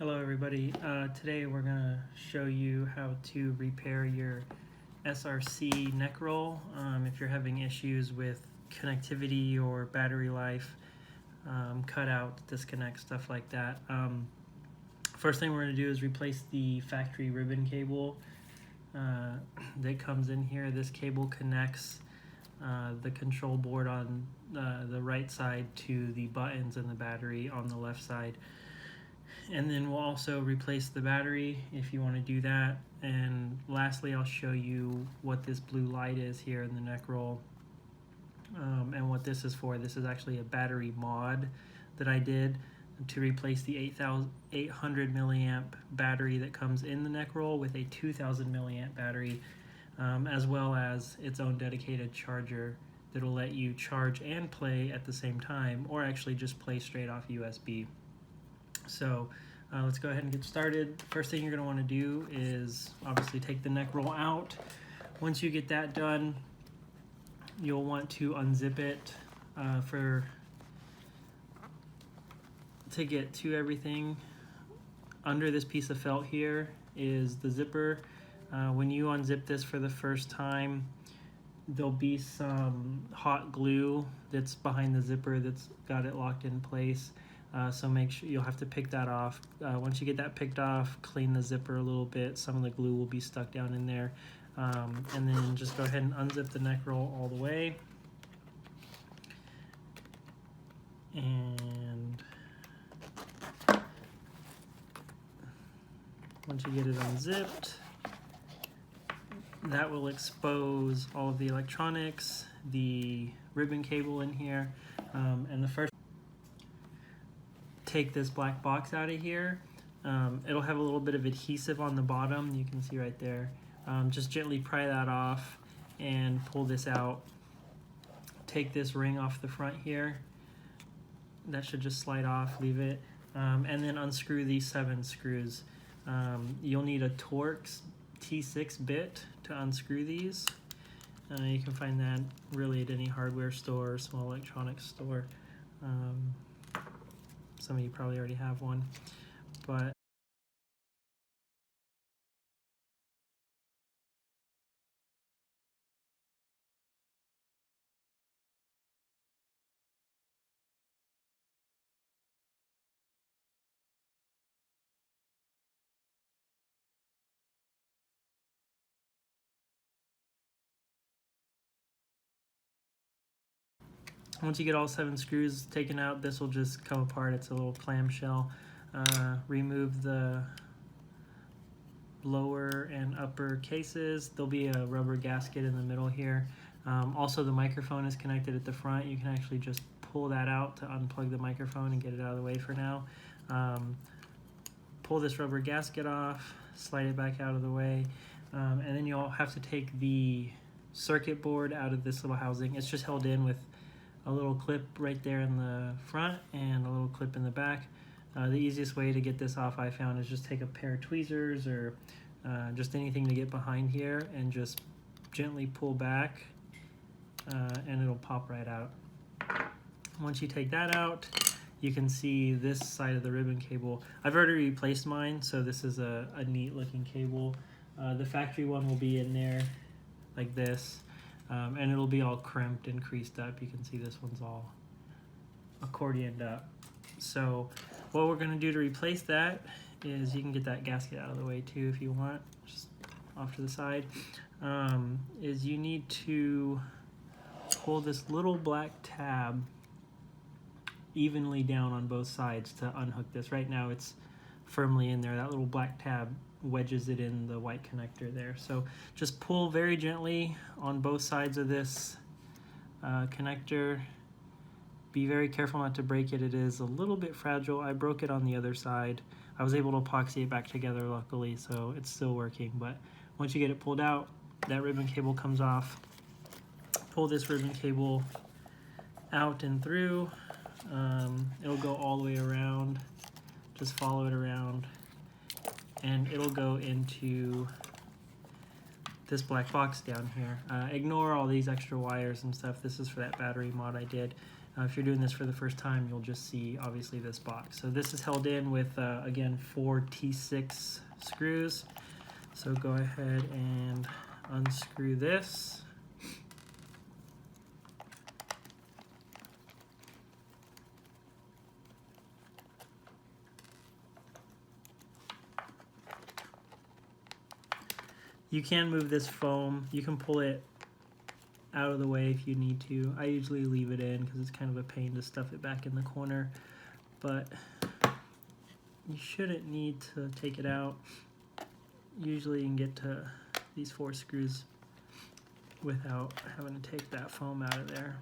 Hello everybody. Today we're going to show you how to repair your SRC neck roll if you're having issues with connectivity or battery life, cutout, disconnect, stuff like that. First thing we're going to do is replace the factory ribbon cable that comes in here. This cable connects the control board on the right side to the buttons in the battery on the left side. And then we'll also replace the battery if you want to do that. And lastly, I'll show you what this blue light is here in the neck roll and what this is for. This is actually a battery mod that I did to replace the 800 milliamp battery that comes in the neck roll with a 2000 milliamp battery, as well as its own dedicated charger that will let you charge and play at the same time, or actually just play straight off USB. So let's go ahead and get started. First thing you're going to want to do is obviously take the neck roll out. Once you get that done, you'll want to unzip it to get to everything. Under this piece of felt here is the zipper. When you unzip this for the first time, there'll be some hot glue that's behind the zipper that's got it locked in place. So make sure you'll have to pick that off. Once you get that picked off, clean the zipper a little bit. Some of the glue will be stuck down in there. And then just go ahead and unzip the neck roll all the way. And once you get it unzipped, that will expose all of the electronics, the ribbon cable in here, and the first take this black box out of here. It'll have a little bit of adhesive on the bottom, you can see right there. Just gently pry that off and pull this out. Take this ring off the front here. That should just slide off, leave it. And then unscrew these 7 screws. You'll need a Torx T6 bit to unscrew these. You can find that really at any hardware store or small electronics store. Some of you probably already have one, but once you get all 7 screws taken out, this will just come apart. It's a little clamshell. Remove the lower and upper cases. There'll be a rubber gasket in the middle here. Also, the microphone is connected at the front. You can actually just pull that out to unplug the microphone and get it out of the way for now. Pull this rubber gasket off, slide it back out of the way, and then you'll have to take the circuit board out of this little housing. It's just held in with a little clip right there in the front and a little clip in the back. The easiest way to get this off, I found, is just take a pair of tweezers or just anything to get behind here and just gently pull back and it'll pop right out. Once you take that out, you can see this side of the ribbon cable. I've already replaced mine, so this is a neat looking cable. The factory one will be in there like this. And it'll be all crimped and creased up. You can see this one's all accordioned up. So what we're going to do to replace that is, you can get that gasket out of the way too if you want, just off to the side, is you need to pull this little black tab evenly down on both sides to unhook this. Right now it's firmly in there. That little black tab wedges it in the white connector there. So just pull very gently on both sides of this connector. Be very careful not to break it. It is a little bit fragile. I broke it on the other side. I was able to epoxy it back together luckily, so it's still working. But once you get it pulled out, that ribbon cable comes off. Pull this ribbon cable out and through. It'll go all the way around. Just follow it around, and it'll go into this black box down here. Ignore all these extra wires and stuff. This is for that battery mod I did. If you're doing this for the first time, you'll just see obviously this box. So this is held in with again 4 T6 screws. So go ahead and unscrew this. You can move this foam. You can pull it out of the way if you need to. I usually leave it in because it's kind of a pain to stuff it back in the corner, but you shouldn't need to take it out. Usually you can get to these 4 screws without having to take that foam out of there.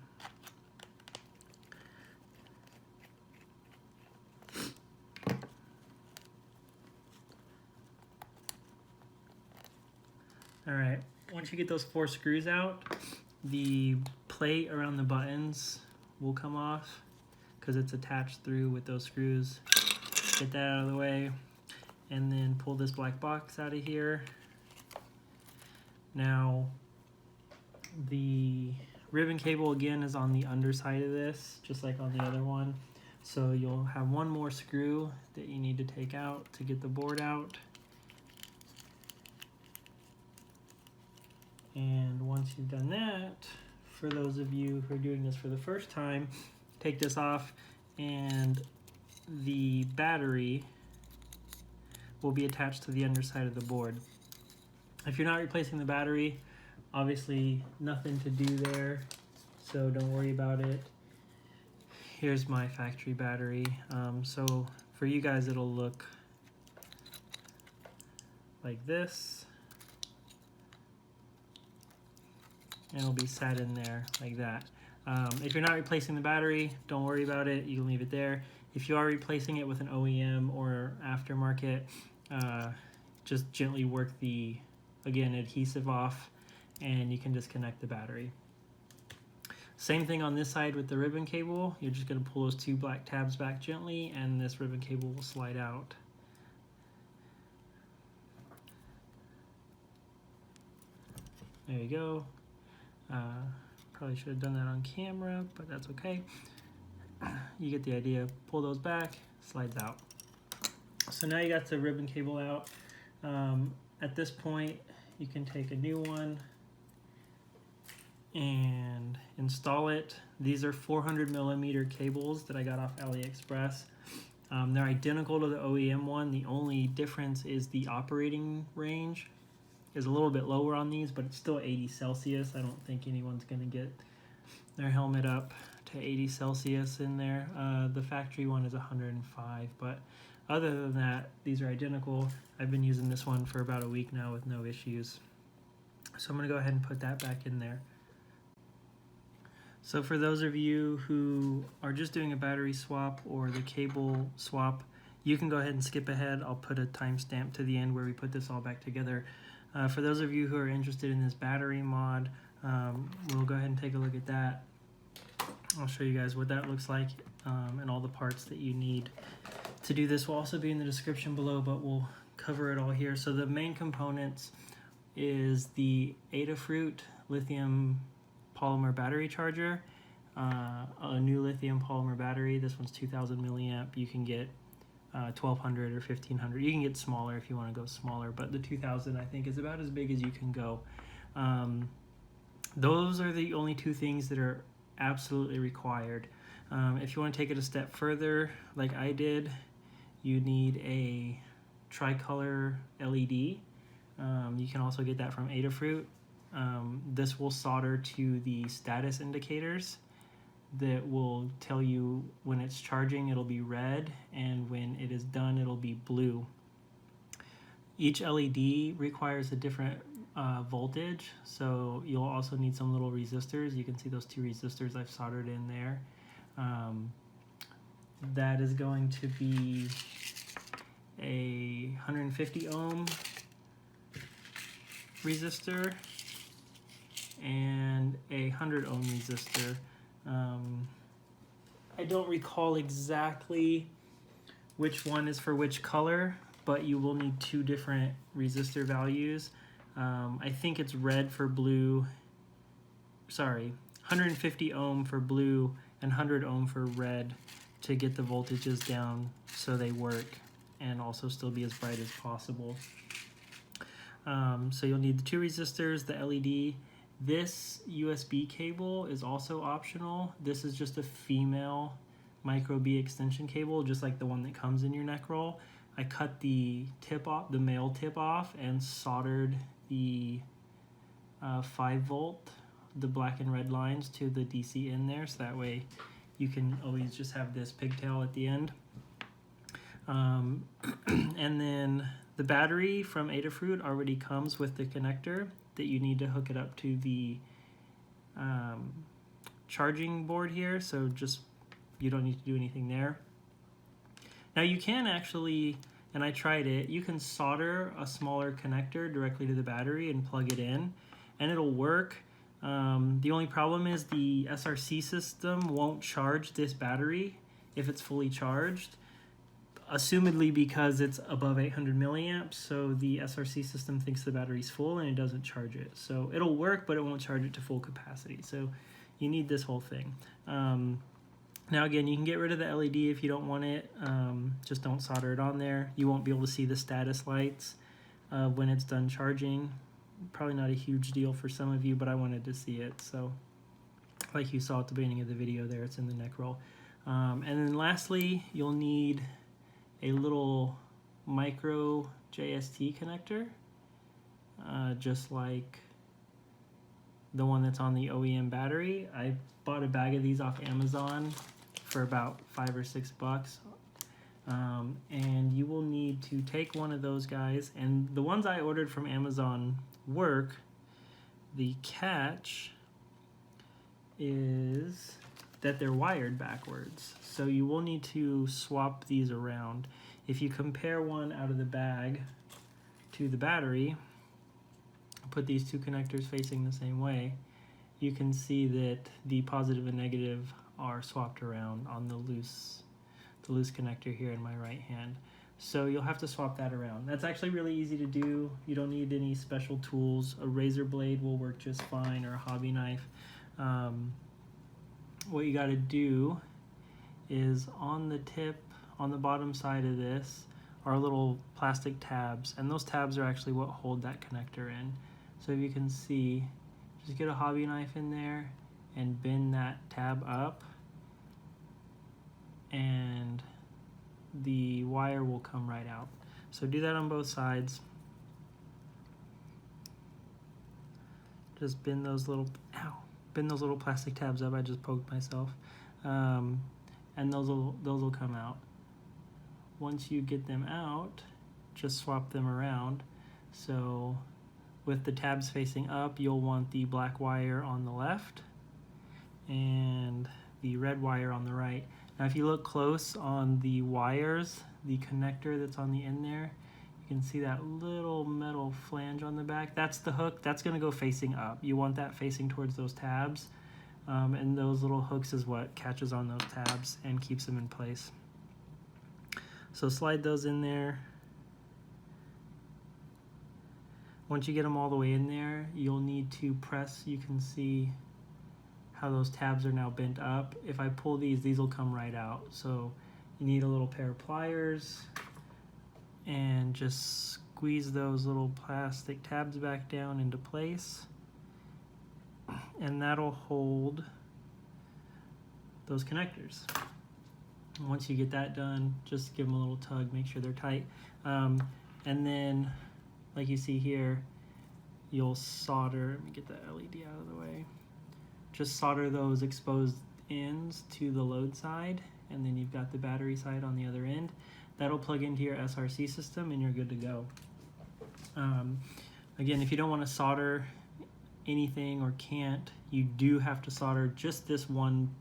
Alright, once you get those 4 screws out, the plate around the buttons will come off because it's attached through with those screws. Get that out of the way, and then pull this black box out of here. Now, the ribbon cable again is on the underside of this, just like on the other one. So you'll have one more screw that you need to take out to get the board out. And once you've done that, for those of you who are doing this for the first time, take this off and the battery will be attached to the underside of the board. If you're not replacing the battery, obviously nothing to do there, so don't worry about it. Here's my factory battery. So for you guys it'll look like this. And it'll be set in there like that. If you're not replacing the battery, don't worry about it. You can leave it there. If you are replacing it with an OEM or aftermarket, just gently work the, again, adhesive off, and you can disconnect the battery. Same thing on this side with the ribbon cable. You're just going to pull those 2 black tabs back gently, and this ribbon cable will slide out. There you go. Probably should have done that on camera, but that's okay. You get the idea. Pull those back, slides out. So now you got the ribbon cable out. At this point, you can take a new one and install it. These are 400mm cables that I got off AliExpress. They're identical to the OEM one. The only difference is the operating range is a little bit lower on these, but it's still 80 Celsius. I don't think anyone's going to get their helmet up to 80 Celsius in there. The factory one is 105, but other than that, these are identical. I've been using this one for about a week now with no issues. So I'm going to go ahead and put that back in there. So for those of you who are just doing a battery swap or the cable swap, you can go ahead and skip ahead. I'll put a timestamp to the end where we put this all back together. For those of you who are interested in this battery mod, we'll go ahead and take a look at that. I'll show you guys what that looks like and all the parts that you need to do this will also be in the description below, but we'll cover it all here. So the main components is the Adafruit lithium polymer battery charger, a new lithium polymer battery. This one's 2000 milliamp. You can get 1200 or 1500. You can get smaller if you want to go smaller, but the 2000 I think is about as big as you can go. Those are the only 2 things that are absolutely required. If you want to take it a step further, like I did, you need a tricolor LED. You can also get that from Adafruit. This will solder to the status indicators that will tell you when it's charging it'll be red, and when it is done it'll be blue. Each LED requires a different voltage, so you'll also need some little resistors. You can see those 2 resistors I've soldered in there. That is going to be a 150 ohm resistor and a 100 ohm resistor. I don't recall exactly which one is for which color, but you will need 2 different resistor values. I think it's red for blue, sorry, 150 ohm for blue and 100 ohm for red to get the voltages down so they work and also still be as bright as possible. So you'll need the 2 resistors, the LED. This USB cable is also optional. This is just a female micro B extension cable, just like the one that comes in your neck roll. I cut the tip off, the male tip off, and soldered the 5 volt, the black and red lines to the DC in there, so that way you can always just have this pigtail at the end. And then the battery from Adafruit already comes with the connector that you need to hook it up to the charging board here, so just you don't need to do anything there. Now you can actually, and I tried it, you can solder a smaller connector directly to the battery and plug it in, and it'll work. The only problem is the SRC system won't charge this battery if it's fully charged, assumedly because it's above 800 milliamps, so the SRC system thinks the battery's full and it doesn't charge it. So it'll work, but it won't charge it to full capacity. So you need this whole thing. Now again, you can get rid of the LED if you don't want it. Just don't solder it on there. You won't be able to see the status lights when it's done charging. Probably not a huge deal for some of you, but I wanted to see it. So like you saw at the beginning of the video there, it's in the neck roll. And then lastly, you'll need a little Micro JST connector, just like the one that's on the OEM battery. I bought a bag of these off Amazon for about $5 or $6. And you will need to take one of those guys, and the ones I ordered from Amazon work. The catch is that they're wired backwards, so you will need to swap these around. If you compare one out of the bag to the battery, put these 2 connectors facing the same way, you can see that the positive and negative are swapped around on the loose connector here in my right hand. So you'll have to swap that around. That's actually really easy to do. You don't need any special tools. A razor blade will work just fine, or a hobby knife. What you got to do is on the tip, on the bottom side of this, are little plastic tabs, and those tabs are actually what hold that connector in. So if you can see, just get a hobby knife in there and bend that tab up, and the wire will come right out. So do that on both sides. Just bend those little plastic tabs up. I just poked myself, and those will come out. Once you get them out, just swap them around. So with the tabs facing up, you'll want the black wire on the left and the red wire on the right. Now if you look close on the wires, the connector that's on the end there, you can see that little metal flange on the back. That's the hook. That's going to go facing up. You want that facing towards those tabs, and those little hooks is what catches on those tabs and keeps them in place. So slide those in there. Once you get them all the way in there, you'll need to press. You can see how those tabs are now bent up. If I pull these will come right out. So you need a little pair of pliers and just squeeze those little plastic tabs back down into place, and that'll hold those connectors. Once you get that done, just give them a little tug, make sure they're tight. And then, like you see here, you'll solder, let me get that LED out of the way. Just solder those exposed ends to the load side, and then you've got the battery side on the other end. That'll plug into your SRC system and you're good to go. Again, if you don't want to solder anything or can't, you do have to solder just this one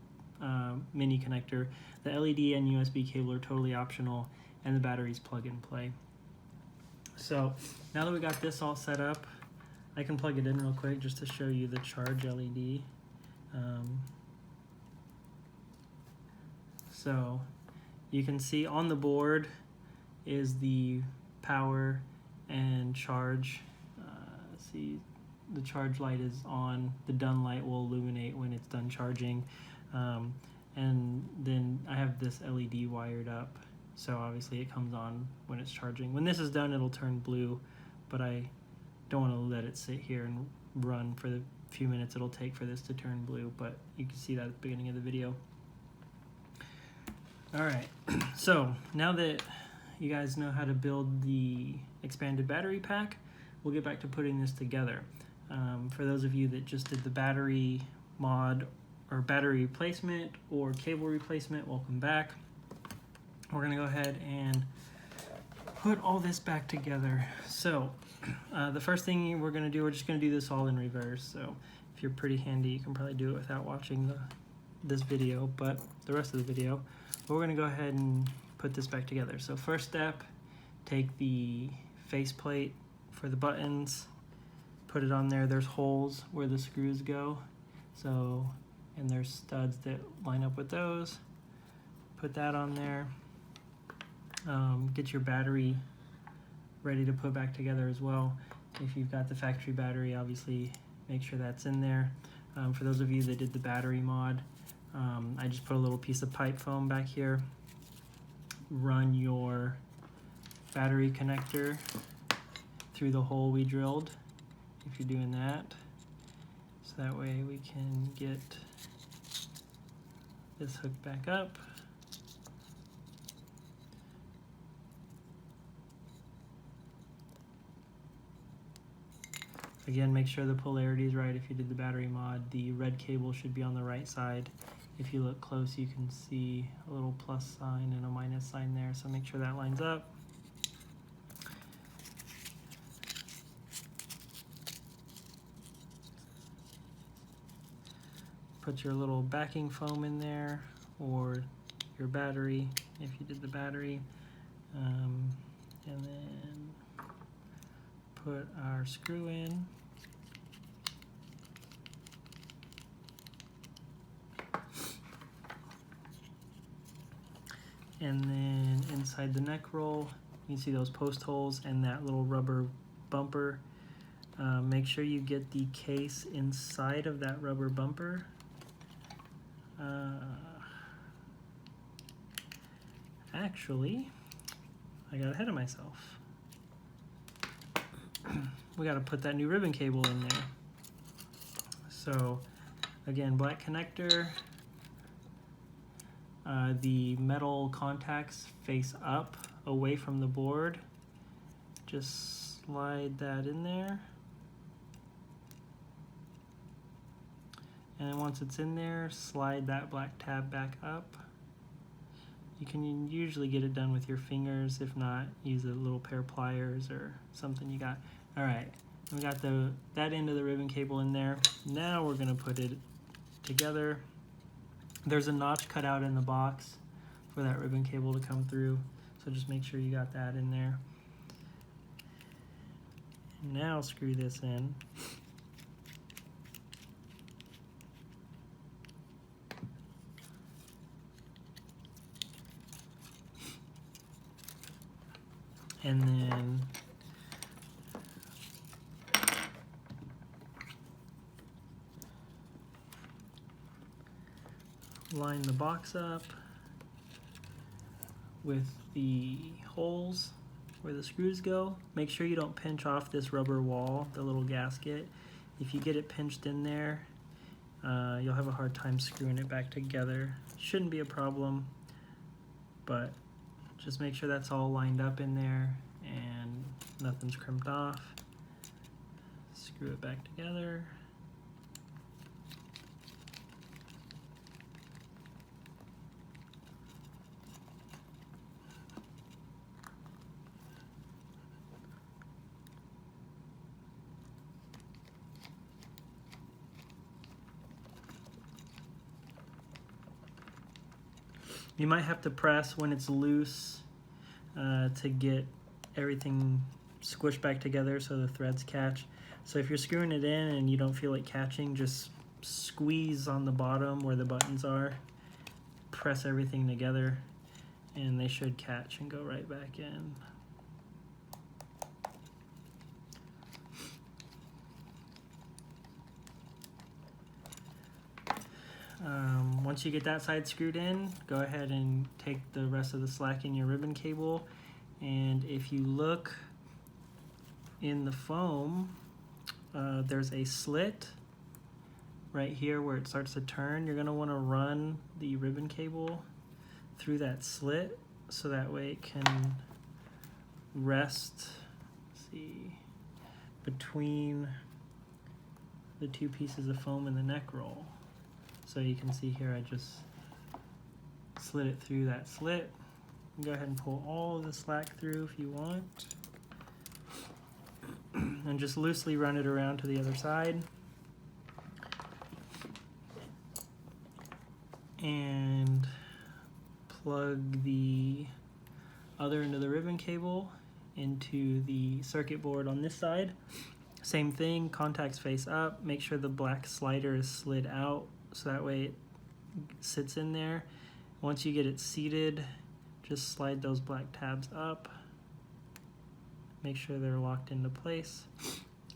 mini connector. The LED and USB cable are totally optional, and the batteries plug and play. So now that we got this all set up, I can plug it in real quick just to show you the charge LED. So you can see on the board is the power and charge. See, the charge light is on. The done light will illuminate when it's done charging. and then I have this LED wired up, so obviously it comes on when it's charging. When this is done, it'll turn blue, but I don't want to let it sit here and run for the few minutes it'll take for this to turn blue, but you can see that at the beginning of the video. Alright, so now that you guys know how to build the expanded battery pack, we'll get back to putting this together. For those of you that just did the battery mod or battery replacement or cable replacement, welcome back. We're going to go ahead and put all this back together. So the first thing we're going to do, we're just going to do this all in reverse. So if you're pretty handy, you can probably do it without watching this video, but the rest of the video, we're going to go ahead and put this back together. So first step, take the faceplate for the buttons, put it on there. There's holes where the screws go, so, and there's studs that line up with those. Put that on there. Get your battery ready to put back together as well. If you've got the factory battery, obviously make sure that's in there. For those of you that did the battery mod, I just put a little piece of pipe foam back here. Run your battery connector through the hole we drilled, if you're doing that, so that way we can get this hooked back up. Again, make sure the polarity is right. If you did the battery mod, the red cable should be on the right side. If you look close, you can see a little plus sign and a minus sign there, so make sure that lines up. Put your little backing foam in there, or your battery, if you did the battery. And then put our screw in. And then inside the neck roll, you can see those post holes and that little rubber bumper. Make sure you get the case inside of that rubber bumper. Actually, I got ahead of myself. We got to put that new ribbon cable in there. So again, black connector. The metal contacts face up away from the board. Just slide that in there. And then once it's in there, slide that black tab back up. You can usually get it done with your fingers. If not, use a little pair of pliers or something you got. All right, we got that end of the ribbon cable in there. Now we're gonna put it together. There's a notch cut out in the box for that ribbon cable to come through, so just make sure you got that in there. Now screw this in. And then line the box up with the holes where the screws go. Make sure you don't pinch off this rubber wall, the little gasket. If you get it pinched in there, you'll have a hard time screwing it back together. Shouldn't be a problem, but just make sure that's all lined up in there and nothing's crimped off. Screw it back together. You might have to press when it's loose to get everything squished back together so the threads catch. So if you're screwing it in and you don't feel it catching, just squeeze on the bottom where the buttons are, press everything together, and they should catch and go right back in. Once you get that side screwed in, go ahead and take the rest of the slack in your ribbon cable, and if you look in the foam, there's a slit right here where it starts to turn. You're going to want to run the ribbon cable through that slit so that way it can rest, between the two pieces of foam in the neck roll. So you can see here I just slid it through that slit. Go ahead and pull all of the slack through if you want. And just loosely run it around to the other side. And plug the other end of the ribbon cable into the circuit board on this side. Same thing, contacts face up. Make sure the black slider is slid out so that way it sits in there. Once you get it seated, just slide those black tabs up. Make sure they're locked into place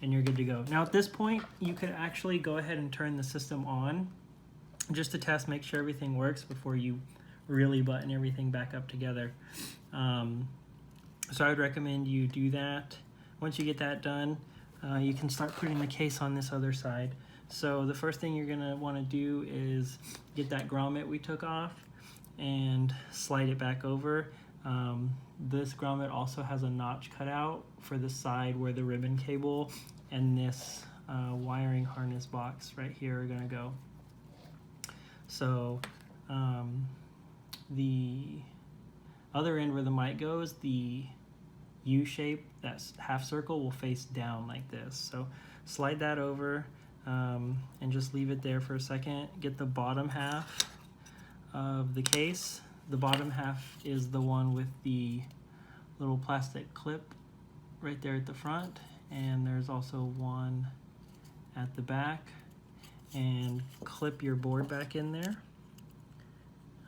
and you're good to go. Now at this point, you could actually go ahead and turn the system on just to test, make sure everything works before you really button everything back up together. So I would recommend you do that. Once you get that done, you can start putting the case on this other side. So the first thing you're gonna wanna do is get that grommet we took off and slide it back over. This grommet also has a notch cut out for the side where the ribbon cable and this wiring harness box right here are gonna go. So the other end where the mic goes, the U shape, that half circle will face down like this. So slide that over and just leave it there for a second. Get the bottom half of the case. The bottom half is the one with the little plastic clip right there at the front, and there's also one at the back. And clip your board back in there.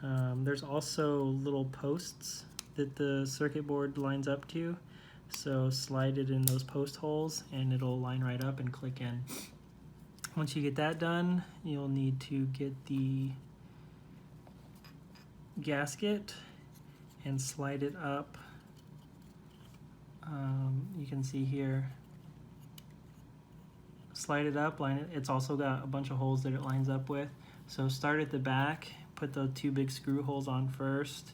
There's also little posts that the circuit board lines up to, so slide it in those post holes and it'll line right up and click in. Once you get that done, you'll need to get the gasket and slide it up. You can see here, slide it up, line it. It's also got a bunch of holes that it lines up with. So start at the back, put the two big screw holes on first,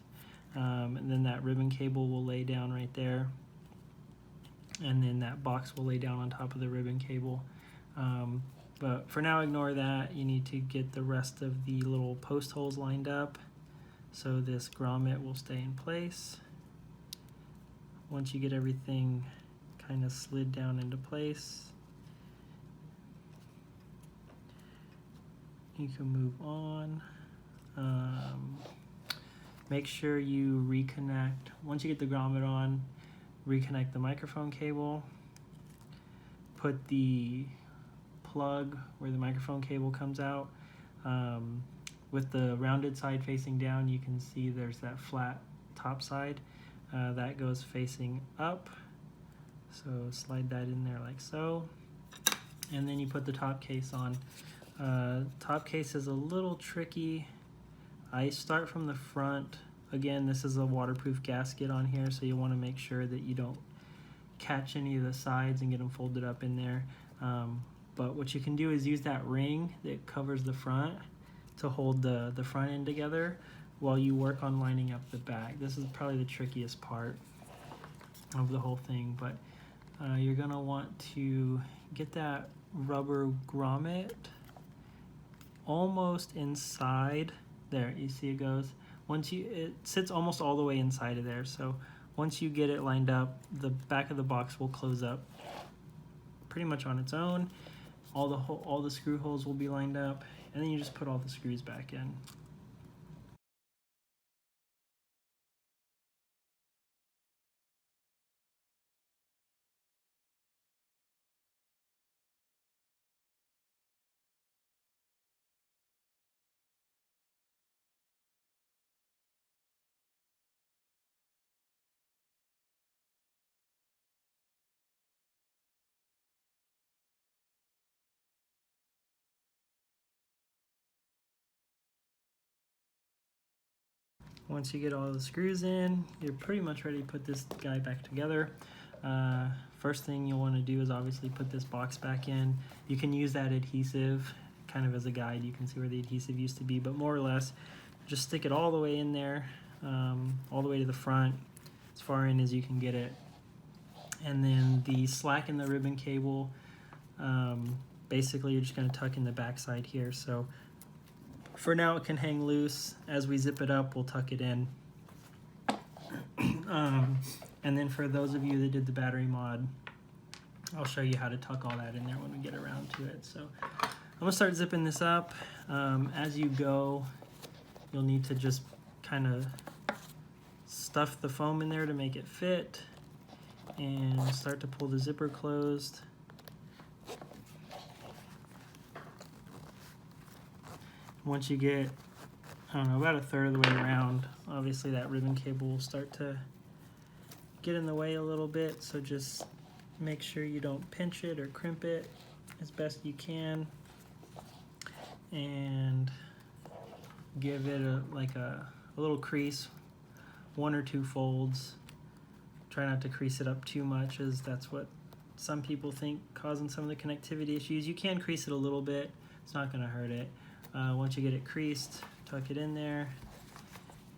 and then that ribbon cable will lay down right there, and then that box will lay down on top of the ribbon cable. But for now, ignore that. You need to get the rest of the little post holes lined up so this grommet will stay in place. Once you get everything kind of slid down into place, you can move on. Make sure you reconnect. Once you get the grommet on, reconnect the microphone cable. Put the plug where the microphone cable comes out. With the rounded side facing down, you can see there's that flat top side. That goes facing up. So slide that in there like so. And then you put the top case on. Top case is a little tricky. I start from the front. Again, this is a waterproof gasket on here, so you want to make sure that you don't catch any of the sides and get them folded up in there. But what you can do is use that ring that covers the front to hold the front end together while you work on lining up the back. This is probably the trickiest part of the whole thing, but you're gonna want to get that rubber grommet almost inside there. You see it goes, it sits almost all the way inside of there. So once you get it lined up, the back of the box will close up pretty much on its own. All the screw holes will be lined up, and then you just put all the screws back in. Once you get all the screws in, you're pretty much ready to put this guy back together. First thing you'll want to do is obviously put this box back in. You can use that adhesive kind of as a guide. You can see where the adhesive used to be, but more or less just stick it all the way in there, all the way to the front, as far in as you can get it. And then the slack in the ribbon cable, basically you're just going to tuck in the back side here. So for now it can hang loose. As we zip it up, we'll tuck it in. And then for those of you that did the battery mod, I'll show you how to tuck all that in there when we get around to it. So I'm gonna start zipping this up. As you go, you'll need to just kind of stuff the foam in there to make it fit and start to pull the zipper closed. Once you get, I don't know, about a third of the way around, obviously that ribbon cable will start to get in the way a little bit, so just make sure you don't pinch it or crimp it as best you can, and give it a little crease, 1 or 2 folds. Try not to crease it up too much, as that's what some people think causing some of the connectivity issues. You can crease it a little bit, it's not going to hurt it. Once you get it creased, tuck it in there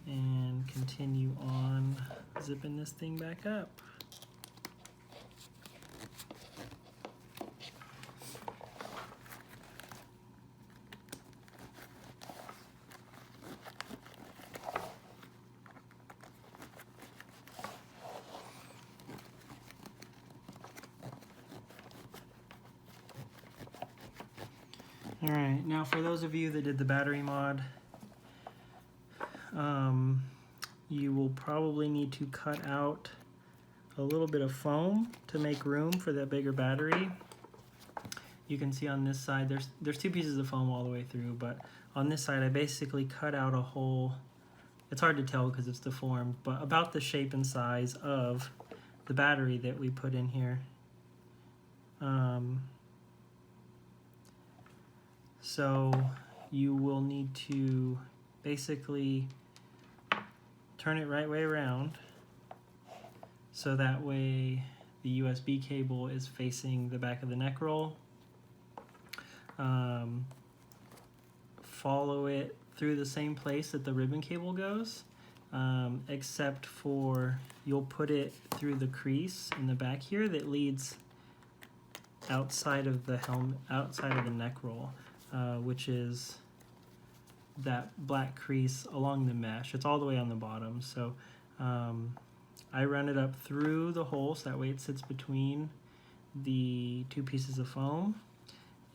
and continue on zipping this thing back up. Alright, now for those of you that did the battery mod, you will probably need to cut out a little bit of foam to make room for that bigger battery. You can see on this side there's 2 pieces of foam all the way through, but on this side I basically cut out a hole. It's hard to tell because it's deformed, but about the shape and size of the battery that we put in here. So you will need to basically turn it right way around, so that way the USB cable is facing the back of the neck roll. Follow it through the same place that the ribbon cable goes, except for you'll put it through the crease in the back here that leads outside of the helmet, outside of the neck roll, which is that black crease along the mesh. It's all the way on the bottom. So I run it up through the hole, so that way it sits between the 2 pieces of foam,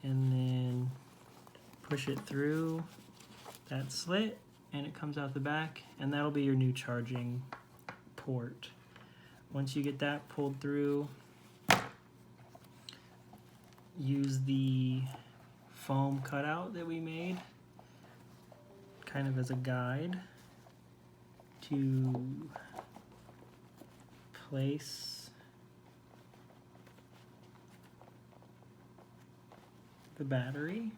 and then push it through that slit and it comes out the back, and that'll be your new charging port. Once you get that pulled through, use the foam cutout that we made kind of as a guide to place the battery.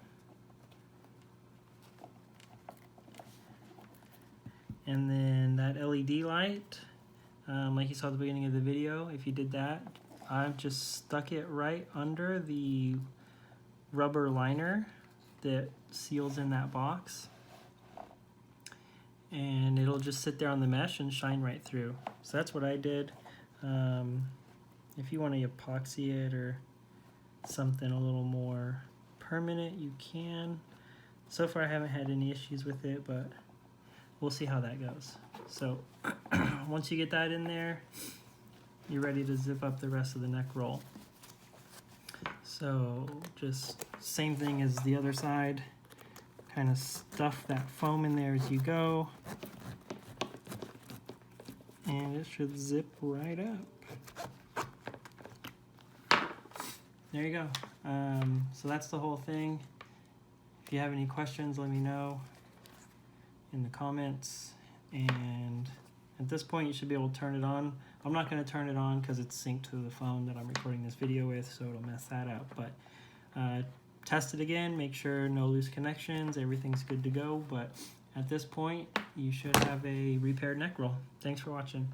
And then that LED light, like you saw at the beginning of the video, if you did that, I've just stuck it right under the rubber liner that seals in that box, and it'll just sit there on the mesh and shine right through. So that's what I did. If you want to epoxy it or something a little more permanent, you can. So far I haven't had any issues with it, but we'll see how that goes. So once you get that in there, you're ready to zip up the rest of the neck roll. So just same thing as the other side, kind of stuff that foam in there as you go, and it should zip right up. There you go. So that's the whole thing. If you have any questions, let me know in the comments, and at this point you should be able to turn it on. I'm not going to turn it on because it's synced to the phone that I'm recording this video with, so it'll mess that up, but test it again, make sure no loose connections, everything's good to go. But at this point, you should have a repaired neck roll. Thanks for watching.